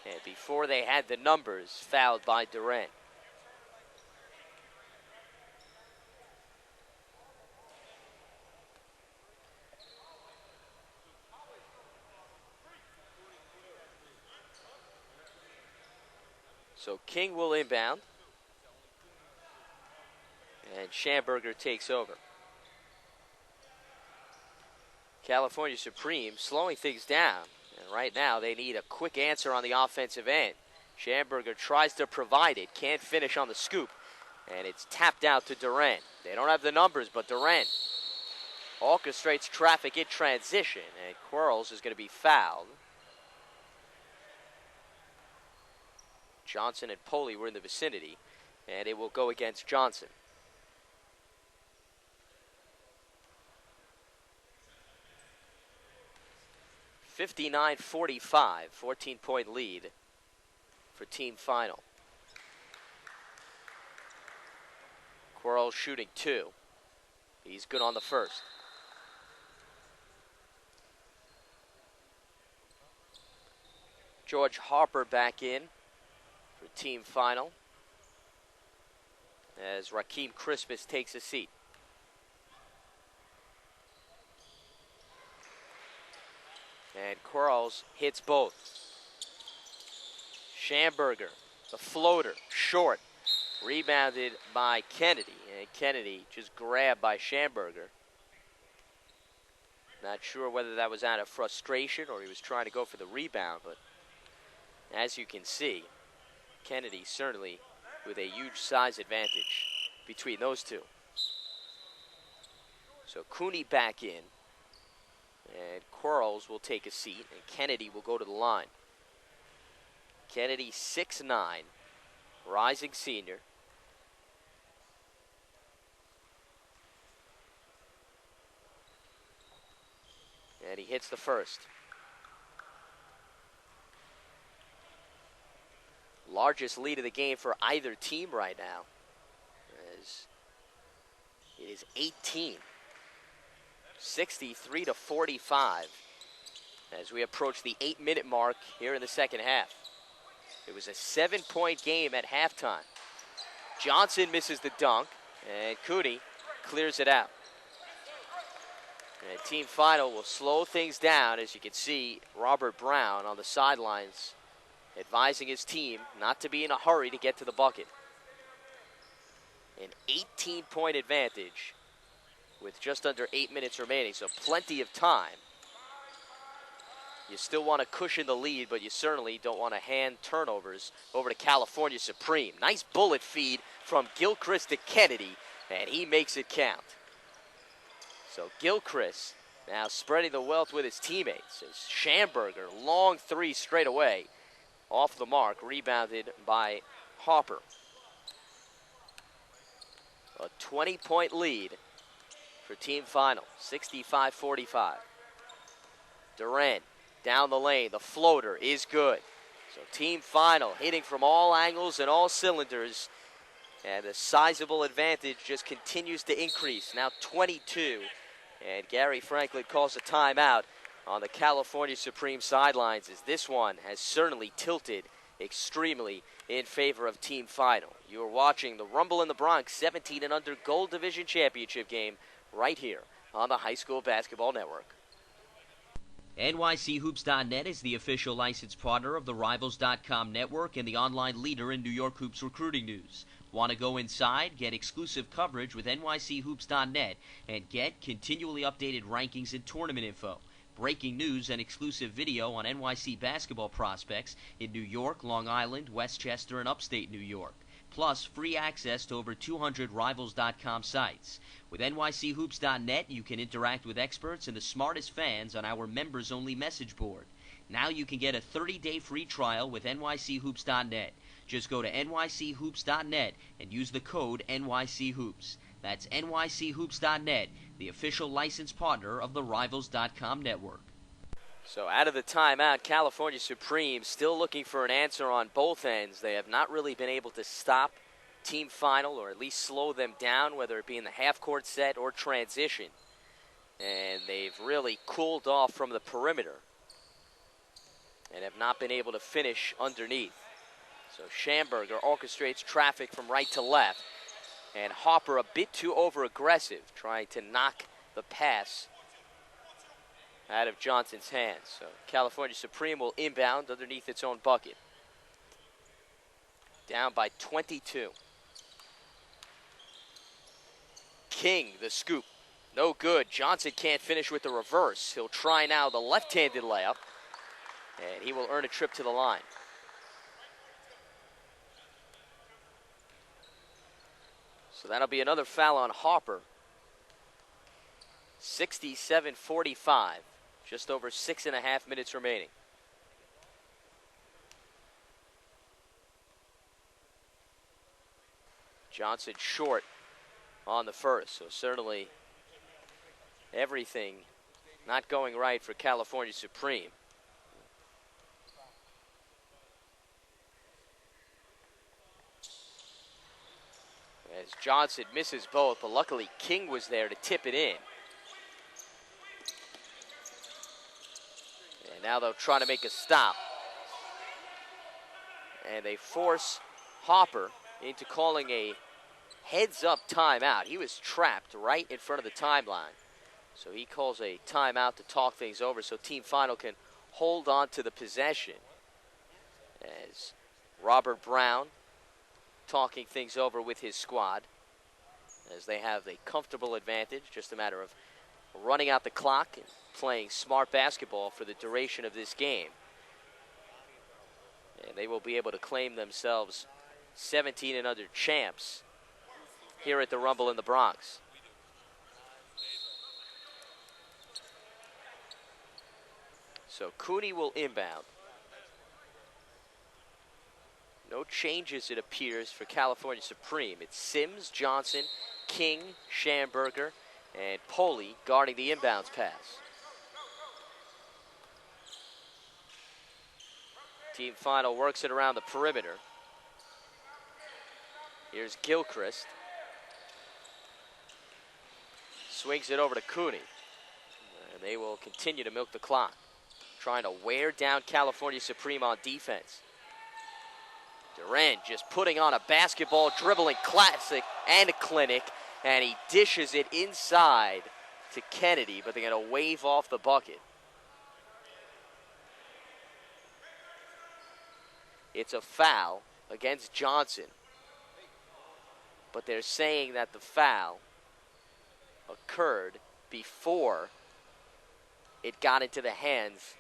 And before they had the numbers, fouled by Duren. So King will inbound. And Schamberger takes over. California Supreme slowing things down. And right now they need a quick answer on the offensive end. Schamberger tries to provide it. Can't finish on the scoop. And it's tapped out to Duren. They don't have the numbers, but Duren orchestrates traffic in transition. And Quarles is going to be fouled. Johnson and Poli were in the vicinity, and it will go against Johnson. (59-45), 14-point lead for Team Final. Quarles shooting two. He's good on the first. George Harper back in for team final as Rakeem Christmas takes a seat. And Quarles hits both. Schamberger, the floater, short. Rebounded by Kennedy. And Kennedy just grabbed by Schamberger. Not sure whether that was out of frustration or he was trying to go for the rebound, but as you can see, Kennedy certainly with a huge size advantage between those two. So Cooney back in, and Quarles will take a seat, and Kennedy will go to the line. Kennedy 6'9", rising senior. And he hits the first. Largest lead of the game for either team right now, as it is 18. 63-45 as we approach the 8-minute mark here in the second half. It was a 7-point game at halftime. Johnson misses the dunk, and Cooney clears it out. And team final will slow things down, as you can see Robert Brown on the sidelines advising his team not to be in a hurry to get to the bucket. An 18-point advantage with just under 8 minutes remaining, so plenty of time. You still want to cushion the lead, but you certainly don't want to hand turnovers over to California Supreme. Nice bullet feed from Gilchrist to Kennedy, and he makes it count. So Gilchrist now spreading the wealth with his teammates as Schamberger, long three straight away, off the mark, rebounded by Harper. A 20-point lead for team final, 65-45. Durant down the lane, the floater is good. So team final hitting from all angles and all cylinders, and the sizable advantage just continues to increase, now 22. And Gary Franklin calls a timeout on the California Supreme sidelines, as this one has certainly tilted extremely in favor of team final. You are watching the Rumble in the Bronx 17 and under Gold Division Championship game right here on the High School Basketball Network. NYCHoops.net is the official licensed partner of the Rivals.com network and the online leader in New York Hoops recruiting news. Want to go inside? Get exclusive coverage with NYCHoops.net and get continually updated rankings and tournament info. Breaking news and exclusive video on NYC basketball prospects in New York, Long Island, Westchester, and upstate New York. Plus, free access to over 200 Rivals.com sites. With NYCHoops.net, you can interact with experts and the smartest fans on our members-only message board. Now you can get a 30-day free trial with NYCHoops.net. Just go to NYCHoops.net and use the code NYCHoops. That's NYCHoops.net, the official licensed partner of the Rivals.com network. So out of the timeout, California Supreme still looking for an answer on both ends. They have not really been able to stop team final, or at least slow them down, whether it be in the half-court set or transition. And they've really cooled off from the perimeter and have not been able to finish underneath. So Schamberger orchestrates traffic from right to left, and Harper a bit too over-aggressive, trying to knock the pass out of Johnson's hands. So California Supreme will inbound underneath its own bucket. Down by 22. King, the scoop. No good. Johnson can't finish with the reverse. He'll try now the left-handed layup, and he will earn a trip to the line. So that'll be another foul on Harper. 67-45. Just over 6.5 minutes remaining. Johnson short on the first, so certainly everything not going right for California Supreme. As Johnson misses both, but luckily King was there to tip it in. And now they'll try to make a stop. and they force Hopper into calling a heads-up timeout. He was trapped right in front of the timeline. So he calls a timeout to talk things over so Team Final can hold on to the possession. As Robert Brown talking things over with his squad as they have a comfortable advantage, just a matter of running out the clock and playing smart basketball for the duration of this game. And they will be able to claim themselves 17 and under champs here at the Rumble in the Bronx. So Cooney will inbound. No changes, it appears, for California Supreme. It's Sims, Johnson, King, Schamberger, and Poli guarding the inbounds pass. Team Final works it around the perimeter. Here's Gilchrist. Swings it over to Cooney. And they will continue to milk the clock, trying to wear down California Supreme on defense. Durant just putting on a basketball dribbling classic and a clinic, and he dishes it inside to Kennedy, but they're going to wave off the bucket. It's a foul against Johnson, but they're saying that the foul occurred before it got into the hands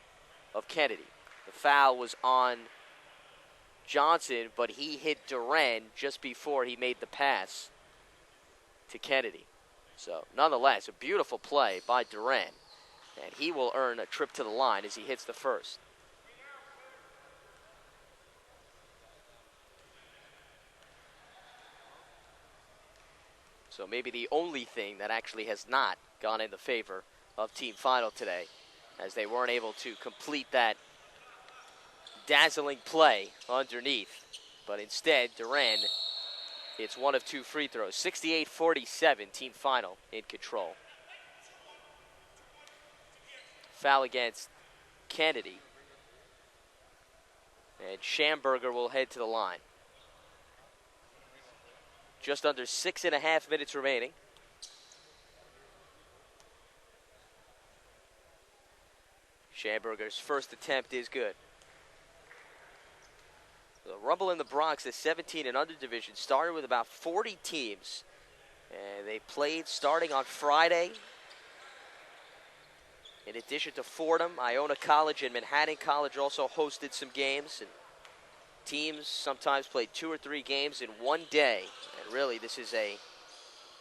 of Kennedy. The foul was on Johnson, but he hit Durant just before he made the pass to Kennedy. So, nonetheless, a beautiful play by Durant, and he will earn a trip to the line as he hits the first. So maybe the only thing that actually has not gone in the favor of Team Final today, as they weren't able to complete that dazzling play underneath. But instead, Durant hits one of two free throws. 68-47, Team Final in control. Foul against Kennedy. And Schamberger will head to the line. Just under 6.5 minutes remaining. Schamberger's first attempt is good. The Rumble in the Bronx, the 17 and under division, started with about 40 teams. And they played starting on Friday. In addition to Fordham, Iona College and Manhattan College also hosted some games. And teams sometimes play 2 or 3 games in one day. And really, this is a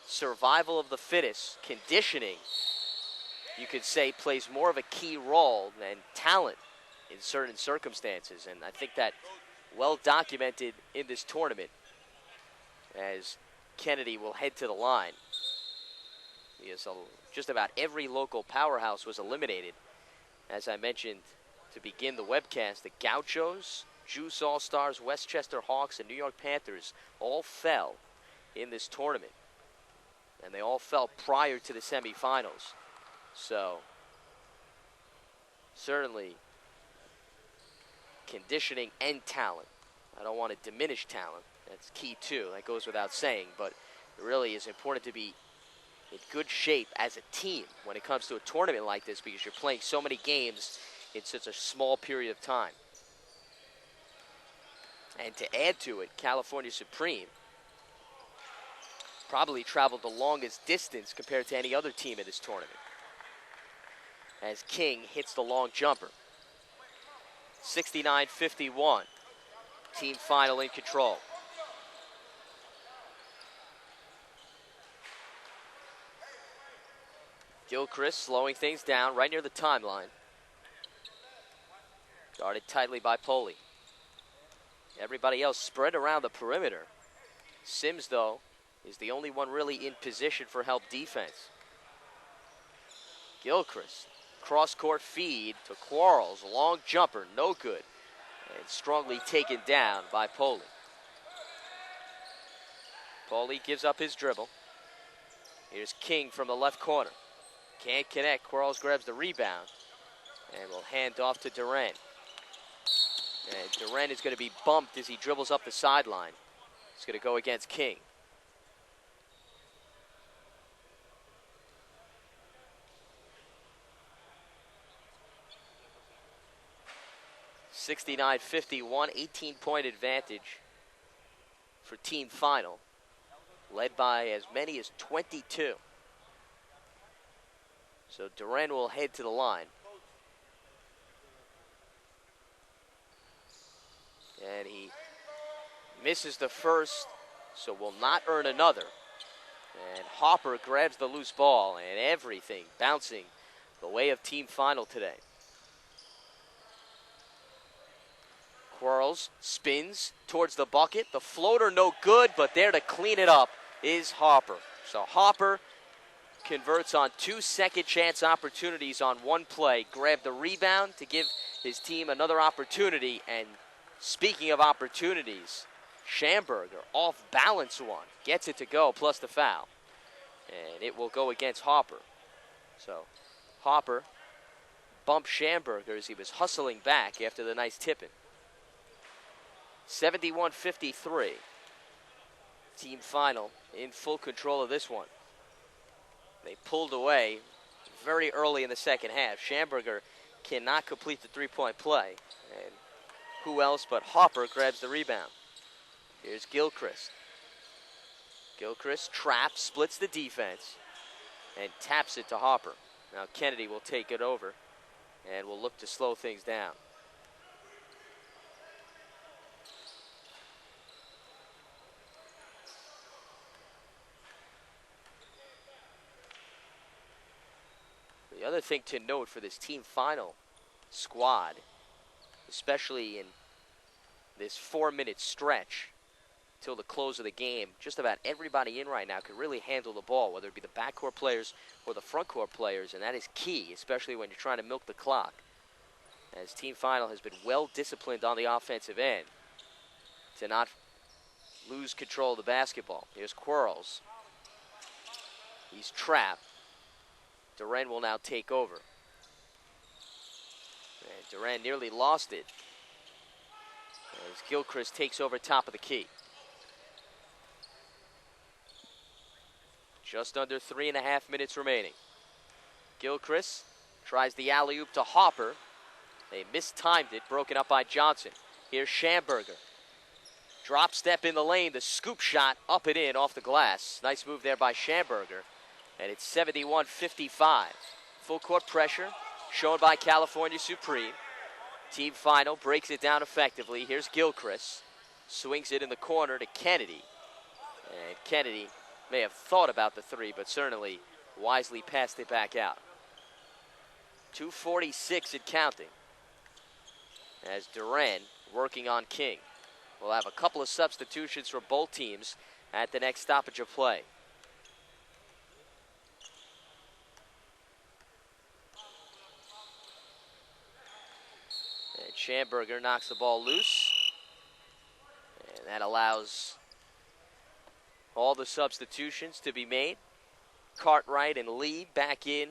survival of the fittest. Conditioning, you could say, plays more of a key role than talent in certain circumstances. And I think that well documented in this tournament as Kennedy will head to the line. Because just about every local powerhouse was eliminated. As I mentioned to begin the webcast, the Gauchos, Juice All-Stars, Westchester Hawks, and New York Panthers all fell in this tournament. And they all fell prior to the semifinals. So, certainly, conditioning and talent. I don't want to diminish talent. That's key too. That goes without saying. But it really is important to be in good shape as a team when it comes to a tournament like this, because you're playing so many games in such a small period of time. And to add to it, California Supreme probably traveled the longest distance compared to any other team in this tournament, as King hits the long jumper. 69-51. Team Final in control. Gilchrist slowing things down right near the timeline. Guarded tightly by Poli. Everybody else spread around the perimeter. Sims, though, is the only one really in position for help defense. Gilchrist, cross-court feed to Quarles. Long jumper, no good. And strongly taken down by Poli. Poli gives up his dribble. Here's King from the left corner. Can't connect. Quarles grabs the rebound and will hand off to Durant. And Duran is going to be bumped as he dribbles up the sideline. It's going to go against King. (69-51), 18-point advantage for team final, led by as many as 22. So Duran will head to the line. And he misses the first, so will not earn another. And Hopper grabs the loose ball, and everything bouncing the way of team final today. Quarles spins towards the bucket. The floater no good, but there to clean it up is Hopper. So Hopper converts on 2 second chance opportunities on one play. Grabbed the rebound to give his team another opportunity. And speaking of opportunities, Schamberger off balance one. Gets it to go plus the foul. And it will go against Hopper. So Hopper bumped Schamberger as he was hustling back after the nice tip-in. 71-53. Team final in full control of this one. They pulled away very early in the second half. Schamberger cannot complete the three-point play. And who else but Hopper grabs the rebound. Here's Gilchrist. Gilchrist traps, splits the defense, and taps it to Hopper. Now Kennedy will take it over and will look to slow things down. The other thing to note for this team final squad, especially in this 4-minute stretch till the close of the game, just about everybody in right now can really handle the ball, whether it be the backcourt players or the frontcourt players, and that is key, especially when you're trying to milk the clock. As team final has been well disciplined on the offensive end to not lose control of the basketball. Here's Quarles. He's trapped. Duran will now take over. And Duran nearly lost it as Gilchrist takes over top of the key. Just under 3.5 minutes remaining. Gilchrist tries the alley-oop to Hopper. They mistimed it, broken up by Johnson. Here's Schamberger. Drop step in the lane, the scoop shot up and in off the glass. Nice move there by Schamberger. And it's 71-55. Full court pressure shown by California Supreme. Team final breaks it down effectively. Here's Gilchrist. Swings it in the corner to Kennedy. And Kennedy may have thought about the three, but certainly wisely passed it back out. 2:46 and counting. As Duran working on King. We'll have a couple of substitutions for both teams at the next stoppage of play. And Schamberger knocks the ball loose. And that allows all the substitutions to be made. Cartwright and Lee back in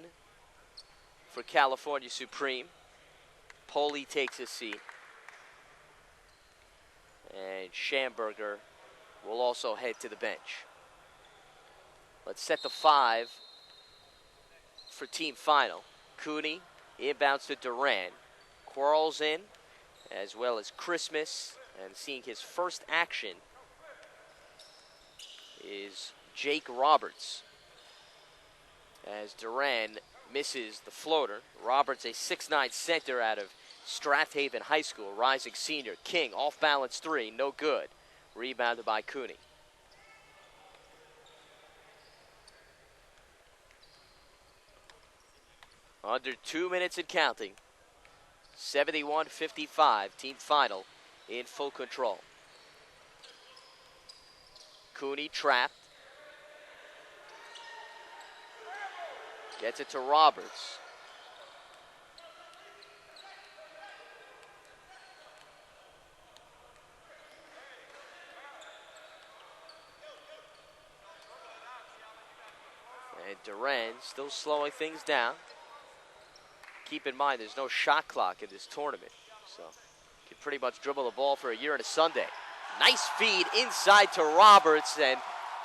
for California Supreme. Poley takes a seat. And Schamberger will also head to the bench. Let's set the 5 for team final. Cooney inbounds to Duran. Quarles in, as well as Christmas. And seeing his first action is Jake Roberts. As Duran misses the floater. Roberts, a 6'9" center out of Strathaven High School, rising senior. King, off balance three, no good. Rebounded by Cooney. Under 2 minutes and counting. 71-55, team final in full control. Cooney trapped. Gets it to Roberts. And Duran still slowing things down. Keep in mind, there's no shot clock in this tournament, so Could pretty much dribble the ball for a year and a Sunday. Nice feed inside to Roberts, and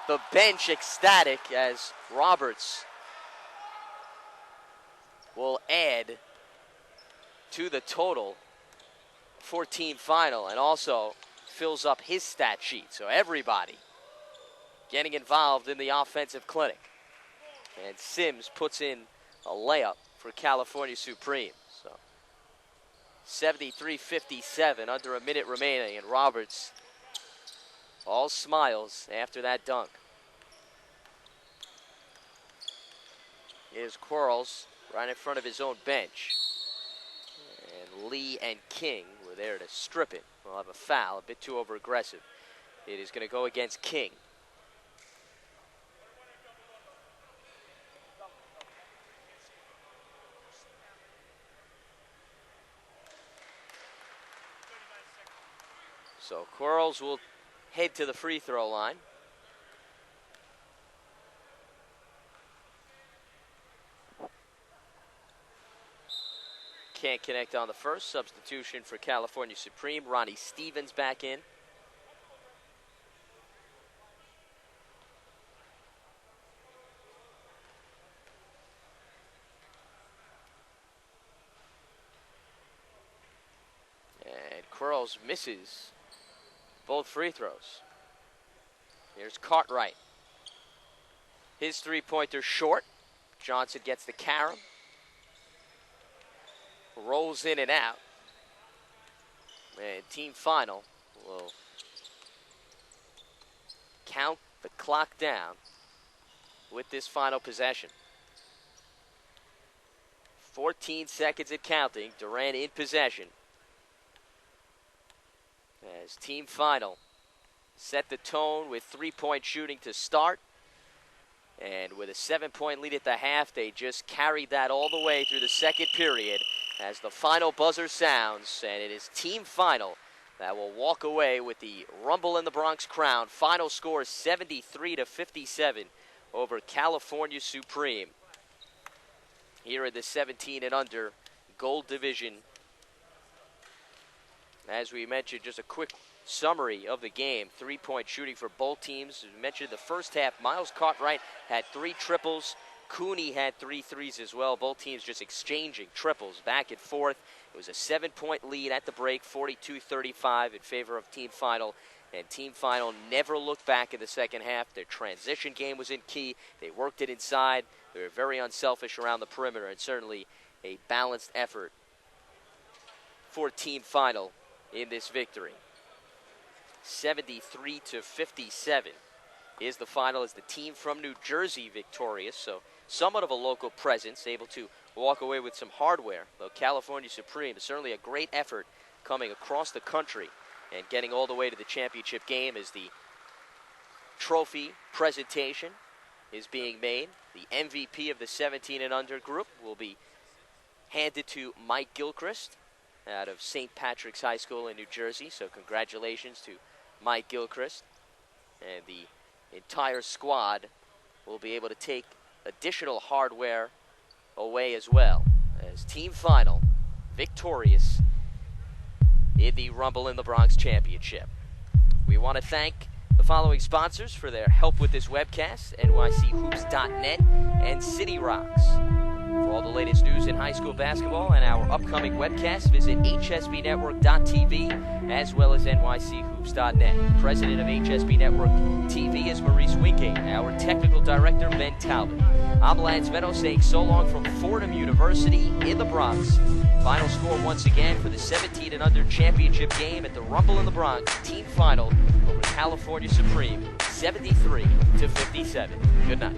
the bench ecstatic as Roberts will add to the total for team final and also fills up his stat sheet. So everybody getting involved in the offensive clinic. And Sims puts in a layup for California Supreme. So 73-57, under a minute remaining, and Roberts all smiles after that dunk. Here's Quarles right in front of his own bench. And Lee and King were there to strip it. We'll have a foul, a bit too over-aggressive. It is going to go against King. So Quarles will head to the free throw line. Can't connect on the first. Substitution for California Supreme. Ronnie Stevens back in. And Quarles misses both free throws. Here's Cartwright. His three-pointer short. Johnson gets the carom. Rolls in and out. And team final will count the clock down with this final possession. 14 seconds and counting. Durant in possession. As team final set the tone with three-point shooting to start. And with a 7-point lead at the half, they just carried that all the way through the second period as the final buzzer sounds. And it is team final that will walk away with the Rumble in the Bronx crown. Final score 73-57 over California Supreme here in the 17 and under Gold Division. As we mentioned, just a quick summary of the game. Three-point shooting for both teams. As we mentioned, the first half, Miles Cartwright had 3 triples. Cooney had 3 threes as well. Both teams just exchanging triples back and forth. It was a 7-point lead at the break, 42-35 in favor of team final. And team final never looked back in the second half. Their transition game was in key. They worked it inside. They were very unselfish around the perimeter, and certainly a balanced effort for team final in this victory. 73-57 is the final as the team from New Jersey victorious. So somewhat of a local presence, able to walk away with some hardware. Though California Supreme is certainly a great effort coming across the country and getting all the way to the championship game as the trophy presentation is being made. The MVP of the 17 and under group will be handed to Mike Gilchrist out of St. Patrick's High School in New Jersey. So congratulations to Mike Gilchrist. And the entire squad will be able to take additional hardware away as well, as team final victorious in the Rumble in the Bronx Championship. We want to thank the following sponsors for their help with this webcast: NYCHoops.net and City Rocks. For all the latest news in high school basketball and our upcoming webcast, visit hsbnetwork.tv as well as nychoops.net. President of HSB Network TV is Maurice Wingate. Our technical director, Ben Talbot. I'm Lance Meadow saying so long from Fordham University in the Bronx. Final score once again for the 17 and under championship game at the Rumble in the Bronx. Team final over California Supreme, 73-57. Good night.